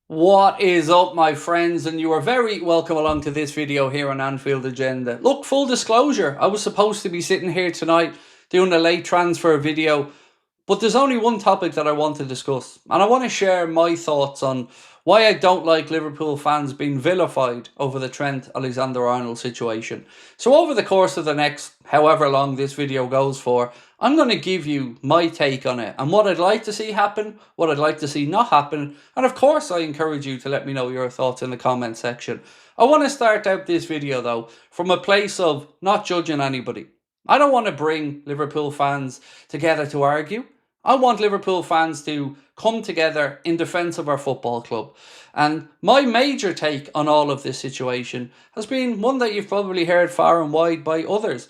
What is up, my friends, and you are very welcome along to this video here on Anfield Agenda. Look, full disclosure, I was supposed to be sitting here tonight doing a late transfer video, but there's only one topic that I want to discuss, and I want to share my thoughts on why I don't like Liverpool fans being vilified over the Trent Alexander-Arnold situation. So over the course of the next however long this video goes for, I'm going to give you my take on it and what I'd like to see happen, what I'd like to see not happen, and of course I encourage you to let me know your thoughts in the comment section. I want to start out this video though from a place of not judging anybody. I don't want to bring Liverpool fans together to argue. I want Liverpool fans to come together in defence of our football club. And my major take on all of this situation has been one that you've probably heard far and wide by others.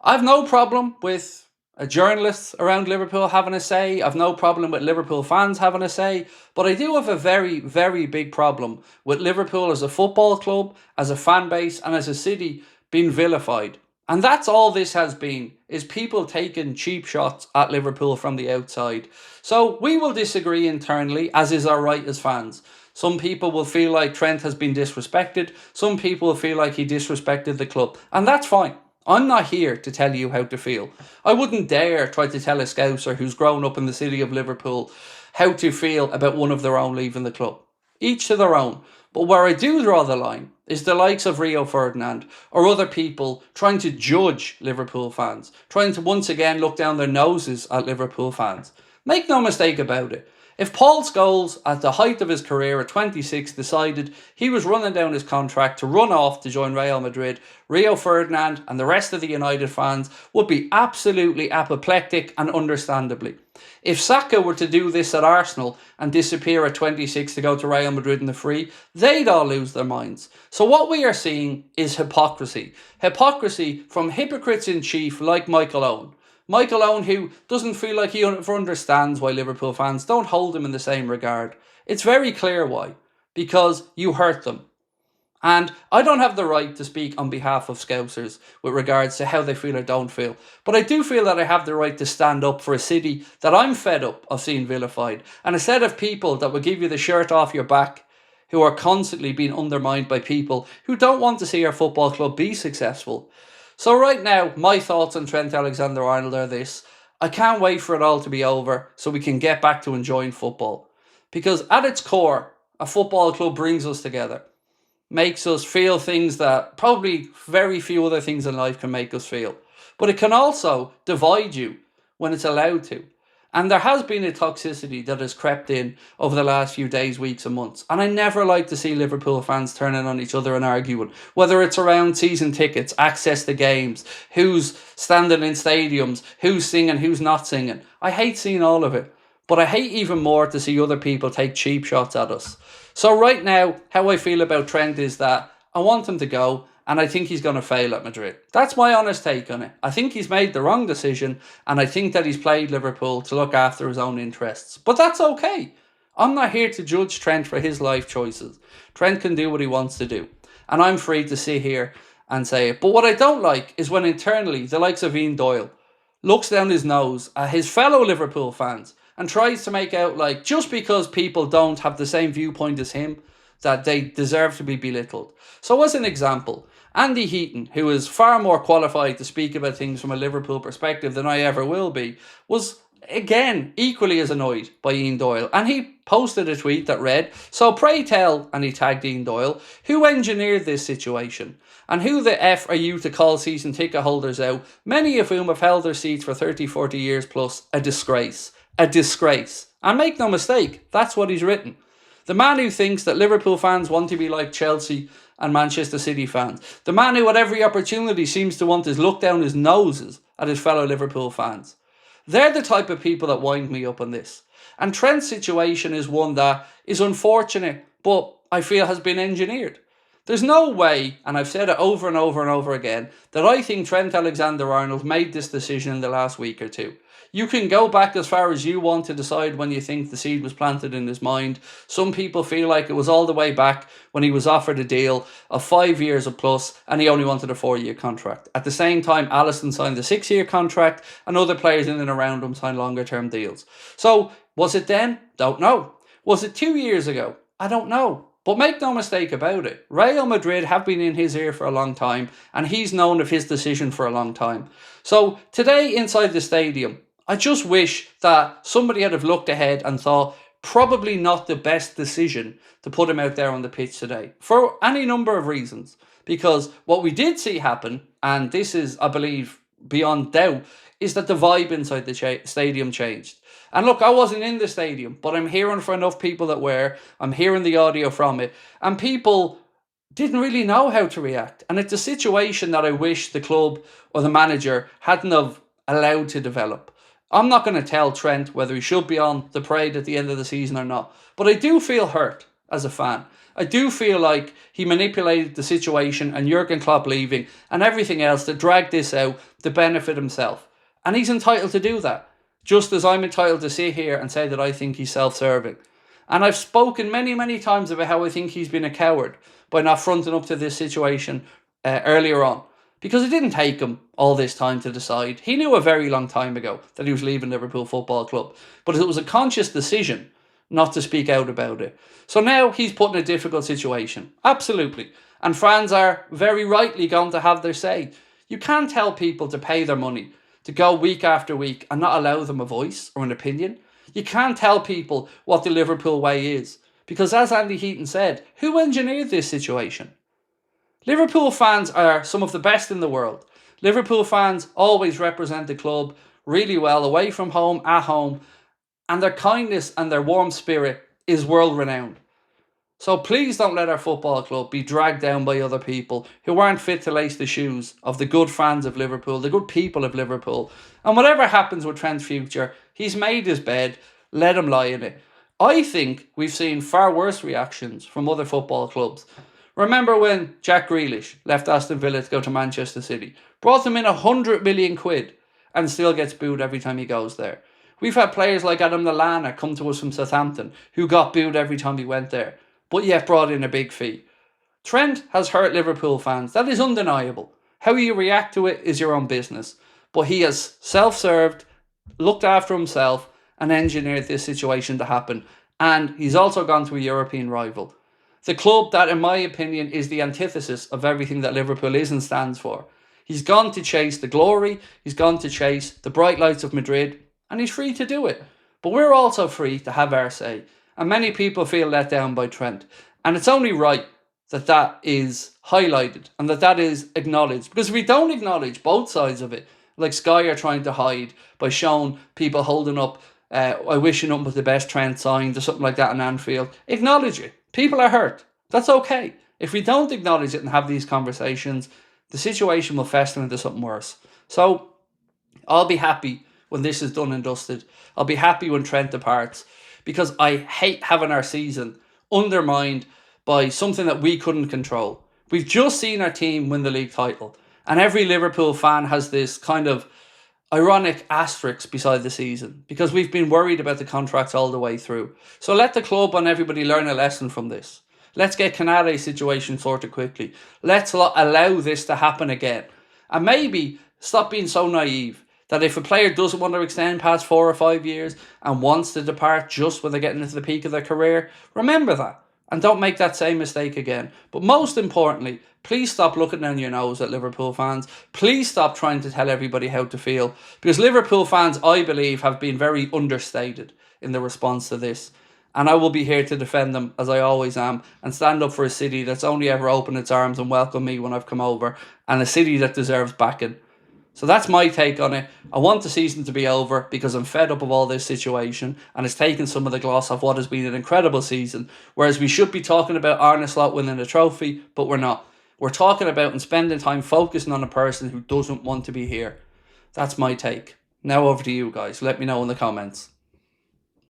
I've no problem with a journalist around Liverpool having a say. I've no problem with Liverpool fans having a say. But I do have a very, very big problem with Liverpool as a football club, as a fan base and as a city being vilified. And that's all this has been, is people taking cheap shots at Liverpool from the outside. So we will disagree internally, as is our right as fans. Some people will feel like Trent has been disrespected. Some people will feel like he disrespected the club. And that's fine. I'm not here to tell you how to feel. I wouldn't dare try to tell a Scouser who's grown up in the city of Liverpool how to feel about one of their own leaving the club. Each to their own. But where I do draw the line is the likes of Rio Ferdinand or other people trying to judge Liverpool fans, trying to once again look down their noses at Liverpool fans. Make no mistake about it. If Paul Scholes, at the height of his career at 26, decided he was running down his contract to run off to join Real Madrid, Rio Ferdinand and the rest of the United fans would be absolutely apoplectic, and understandably. If Saka were to do this at Arsenal and disappear at 26 to go to Real Madrid in the free, they'd all lose their minds. So what we are seeing is hypocrisy. Hypocrisy from hypocrites in chief like Michael Owen. Michael Owen, who doesn't feel like he understands why Liverpool fans don't hold him in the same regard. It's very clear why. Because you hurt them. And I don't have the right to speak on behalf of Scousers with regards to how they feel or don't feel. But I do feel that I have the right to stand up for a city that I'm fed up of seeing vilified. And a set of people that will give you the shirt off your back, who are constantly being undermined by people who don't want to see our football club be successful. So right now, my thoughts on Trent Alexander-Arnold are this. I can't wait for it all to be over so we can get back to enjoying football. Because at its core, a football club brings us together. Makes us feel things that probably very few other things in life can make us feel. But it can also divide you when it's allowed to. And there has been a toxicity that has crept in over the last few days, weeks and months. And I never like to see Liverpool fans turning on each other and arguing. Whether it's around season tickets, access to games, who's standing in stadiums, who's singing, who's not singing. I hate seeing all of it. But I hate even more to see other people take cheap shots at us. So right now, how I feel about Trent is that I want him to go, and I think he's going to fail at Madrid. That's my honest take on it. I think he's made the wrong decision, and I think that he's played Liverpool to look after his own interests. But that's okay. I'm not here to judge Trent for his life choices. Trent can do what he wants to do, and I'm free to sit here and say it. But what I don't like is when internally the likes of Ian Doyle looks down his nose at his fellow Liverpool fans and tries to make out like just because people don't have the same viewpoint as him, that they deserve to be belittled. So as an example, Andy Heaton, who is far more qualified to speak about things from a Liverpool perspective than I ever will be, was again equally as annoyed by Ian Doyle. And he posted a tweet that read, "So pray tell," and he tagged Ian Doyle, "who engineered this situation? And who the F are you to call season ticket holders out, many of whom have held their seats for 30, 40 years plus, a disgrace? A disgrace." And make no mistake, that's what he's written. The man who thinks that Liverpool fans want to be like Chelsea and Manchester City fans. The man who at every opportunity seems to want to look down his noses at his fellow Liverpool fans. They're the type of people that wind me up on this. And Trent's situation is one that is unfortunate, but I feel has been engineered. There's no way, and I've said it over and over and over again, that I think Trent Alexander-Arnold made this decision in the last week or two. You can go back as far as you want to decide when you think the seed was planted in his mind. Some people feel like it was all the way back when he was offered a deal of 5 years or plus and he only wanted a 4-year contract. At the same time, Alisson signed a 6-year contract and other players in and around him signed longer term deals. So was it then? Don't know. Was it 2 years ago? I don't know. But make no mistake about it, Real Madrid have been in his ear for a long time, and he's known of his decision for a long time. So today inside the stadium, I just wish that somebody had have looked ahead and thought probably not the best decision to put him out there on the pitch today, for any number of reasons. Because what we did see happen, and this is, I believe, beyond doubt, is that the vibe inside the stadium changed. And look, I wasn't in the stadium, but I'm hearing from enough people that were. I'm hearing the audio from it. And people didn't really know how to react. And it's a situation that I wish the club or the manager hadn't have allowed to develop. I'm not going to tell Trent whether he should be on the parade at the end of the season or not. But I do feel hurt as a fan. I do feel like he manipulated the situation and Jurgen Klopp leaving and everything else to drag this out to benefit himself. And he's entitled to do that. Just as I'm entitled to sit here and say that I think he's self-serving. And I've spoken many, many times about how I think he's been a coward by not fronting up to this situation earlier on. Because it didn't take him all this time to decide. He knew a very long time ago that he was leaving Liverpool Football Club. But it was a conscious decision not to speak out about it. So now he's put in a difficult situation. Absolutely. And fans are very rightly going to have their say. You can't tell people to pay their money to go week after week and not allow them a voice or an opinion. You can't tell people what the Liverpool way is. Because as Andy Heaton said, who engineered this situation? Liverpool fans are some of the best in the world. Liverpool fans always represent the club really well, away from home, at home. And their kindness and their warm spirit is world renowned. So please don't let our football club be dragged down by other people who aren't fit to lace the shoes of the good fans of Liverpool, the good people of Liverpool. And whatever happens with Trent's future, he's made his bed, let him lie in it. I think we've seen far worse reactions from other football clubs. Remember when Jack Grealish left Aston Villa to go to Manchester City? Brought them in 100 million quid and still gets booed every time he goes there. We've had players like Adam Lallana come to us from Southampton who got booed every time he went there, but yet brought in a big fee. Trent has hurt Liverpool fans. That is undeniable. How you react to it is your own business. But he has self-served, looked after himself, and engineered this situation to happen. And he's also gone to a European rival. The club that, in my opinion, is the antithesis of everything that Liverpool is and stands for. He's gone to chase the glory, he's gone to chase the bright lights of Madrid, and he's free to do it. But we're also free to have our say. And many people feel let down by Trent. And it's only right that that is highlighted and that that is acknowledged. Because if we don't acknowledge both sides of it, like Sky are trying to hide by showing people holding up, I wish you nothing but the best, Trent signed, or something like that in Anfield, acknowledge it. People are hurt. That's okay. If we don't acknowledge it and have these conversations, the situation will fester into something worse. So I'll be happy when this is done and dusted. I'll be happy when Trent departs, because I hate having our season undermined by something that we couldn't control. We've just seen our team win the league title, and every Liverpool fan has this kind of ironic asterisk beside the season because we've been worried about the contracts all the way through. So let the club and everybody learn a lesson from this. Let's get Canade's situation sorted quickly. Let's allow this to happen again. And maybe stop being so naive that if a player doesn't want to extend past 4 or 5 years and wants to depart just when they're getting into the peak of their career, remember that. And don't make that same mistake again. But most importantly, please stop looking down your nose at Liverpool fans. Please stop trying to tell everybody how to feel. Because Liverpool fans, I believe, have been very understated in the response to this. And I will be here to defend them, as I always am, and stand up for a city that's only ever opened its arms and welcomed me when I've come over, and a city that deserves backing. So that's my take on it. I want the season to be over because I'm fed up of all this situation, and it's taken some of the gloss off what has been an incredible season. Whereas we should be talking about Arne Slot winning a trophy, but we're not. We're talking about and spending time focusing on a person who doesn't want to be here. That's my take. Now over to you guys. Let me know in the comments.